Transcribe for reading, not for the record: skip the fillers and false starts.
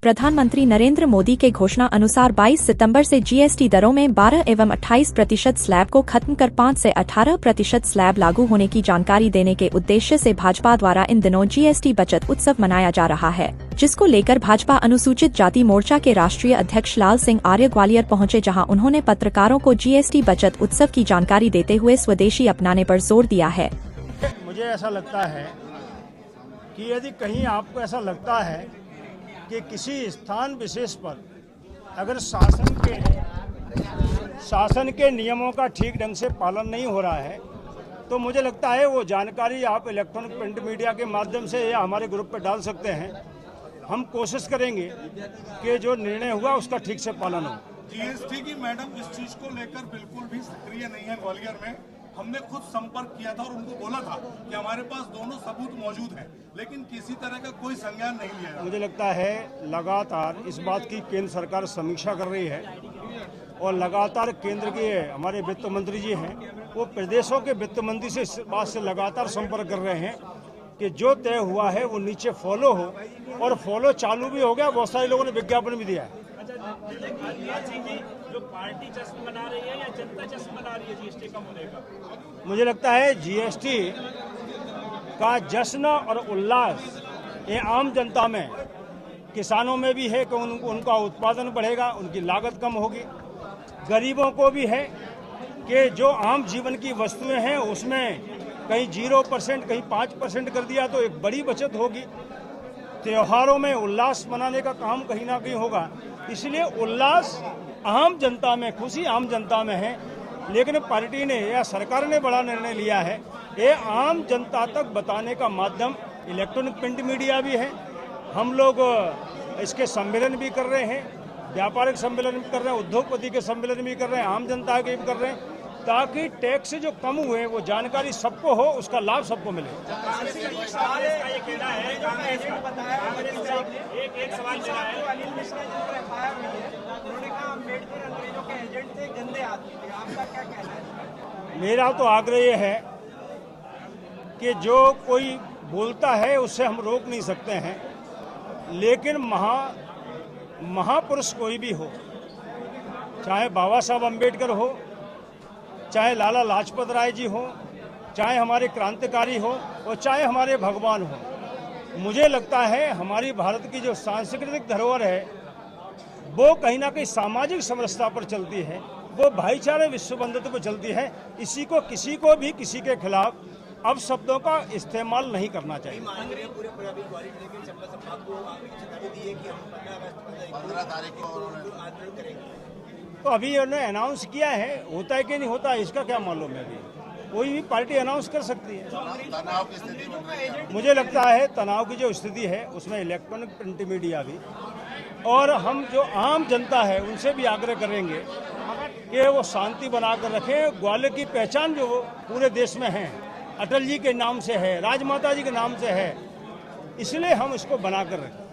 प्रधानमंत्री नरेंद्र मोदी के घोषणा अनुसार 22 सितंबर से जीएसटी दरों में 12 एवं 28% स्लैब को खत्म कर 5 से 18% स्लैब लागू होने की जानकारी देने के उद्देश्य से भाजपा द्वारा इन दिनों जीएसटी बचत उत्सव मनाया जा रहा है, जिसको लेकर भाजपा अनुसूचित जाति मोर्चा के राष्ट्रीय अध्यक्ष लाल सिंह आर्य ग्वालियर पहुंचे, जहां उन्होंने पत्रकारों को जीएसटी बचत उत्सव की जानकारी देते हुए स्वदेशी अपनाने पर जोर दिया है। मुझे ऐसा लगता है कि यदि कहीं आपको ऐसा लगता है कि किसी स्थान विशेष पर अगर शासन के नियमों का ठीक ढंग से पालन नहीं हो रहा है, तो मुझे लगता है वो जानकारी आप इलेक्ट्रॉनिक प्रिंट मीडिया के माध्यम से या हमारे ग्रुप पर डाल सकते हैं। हम कोशिश करेंगे कि जो निर्णय हुआ उसका ठीक से पालन हो। जीएसटी की मैडम इस चीज को लेकर बिल्कुल भी सक्रिय नहीं है। ग्वालियर में हमने खुद संपर्क किया था और उनको बोला था कि हमारे पास दोनों सबूत मौजूद हैं, लेकिन किसी तरह का कोई संज्ञान नहीं लिया। मुझे लगता है लगातार इस बात की केंद्र सरकार समीक्षा कर रही है और लगातार केंद्र के हमारे वित्त मंत्री जी हैं, वो प्रदेशों के वित्त मंत्री से इस बात से लगातार संपर्क कर रहे हैं कि जो तय हुआ है वो नीचे फॉलो हो, और फॉलो चालू भी हो गया। बहुत सारे लोगों ने विज्ञापन भी दिया है। जो पार्टी जश्न मना रही है या जनता जश्न मना रही है जीएसटी कम होने का? मुझे लगता है जीएसटी का जश्न और उल्लास ये आम जनता में, किसानों में भी है कि उनका उत्पादन बढ़ेगा, उनकी लागत कम होगी। गरीबों को भी है कि जो आम जीवन की वस्तुएं हैं उसमें कहीं 0% कहीं 5% कर दिया तो एक बड़ी बचत होगी। त्योहारों में उल्लास मनाने का काम कहीं ना कहीं होगा, इसलिए उल्लास आम जनता में, खुशी आम जनता में है। लेकिन पार्टी ने या सरकार ने बड़ा निर्णय लिया है, ये आम जनता तक बताने का माध्यम इलेक्ट्रॉनिक प्रिंट मीडिया भी है। हम लोग इसके सम्मेलन भी कर रहे हैं, व्यापारिक सम्मेलन भी कर रहे हैं, उद्योगपति के सम्मेलन भी कर रहे हैं, आम जनता के भी कर रहे हैं, ताकि टैक्स जो कम हुए वो जानकारी सबको हो, उसका लाभ सबको मिले। मेरा तो आग्रह ये है कि जो कोई बोलता है उससे हम रोक नहीं सकते हैं, लेकिन महापुरुष कोई भी हो, चाहे बाबा साहब अम्बेडकर हो, चाहे लाला लाजपत राय जी हो, चाहे हमारे क्रांतिकारी हो और चाहे हमारे भगवान हो, मुझे लगता है हमारी भारत की जो सांस्कृतिक धरोहर है वो कहीं ना कहीं सामाजिक समरसता पर चलती है, वो भाईचारे विश्व बंधुत्व पर चलती है। किसी को भी किसी के खिलाफ अब शब्दों का इस्तेमाल नहीं करना चाहिए। तो अभी उन्होंने अनाउंस किया है, होता है कि नहीं होता इसका क्या मालूम है। अभी कोई भी पार्टी अनाउंस कर सकती है। तनाव की स्थिति बन रही है। मुझे लगता है तनाव की जो स्थिति है उसमें इलेक्ट्रॉनिक प्रिंट मीडिया भी, और हम जो आम जनता है उनसे भी आग्रह करेंगे कि वो शांति बनाकर रखें। ग्वालियर की पहचान जो पूरे देश में है, अटल जी के नाम से है, राजमाता जी के नाम से है, इसलिए हम इसको बनाकर रखें।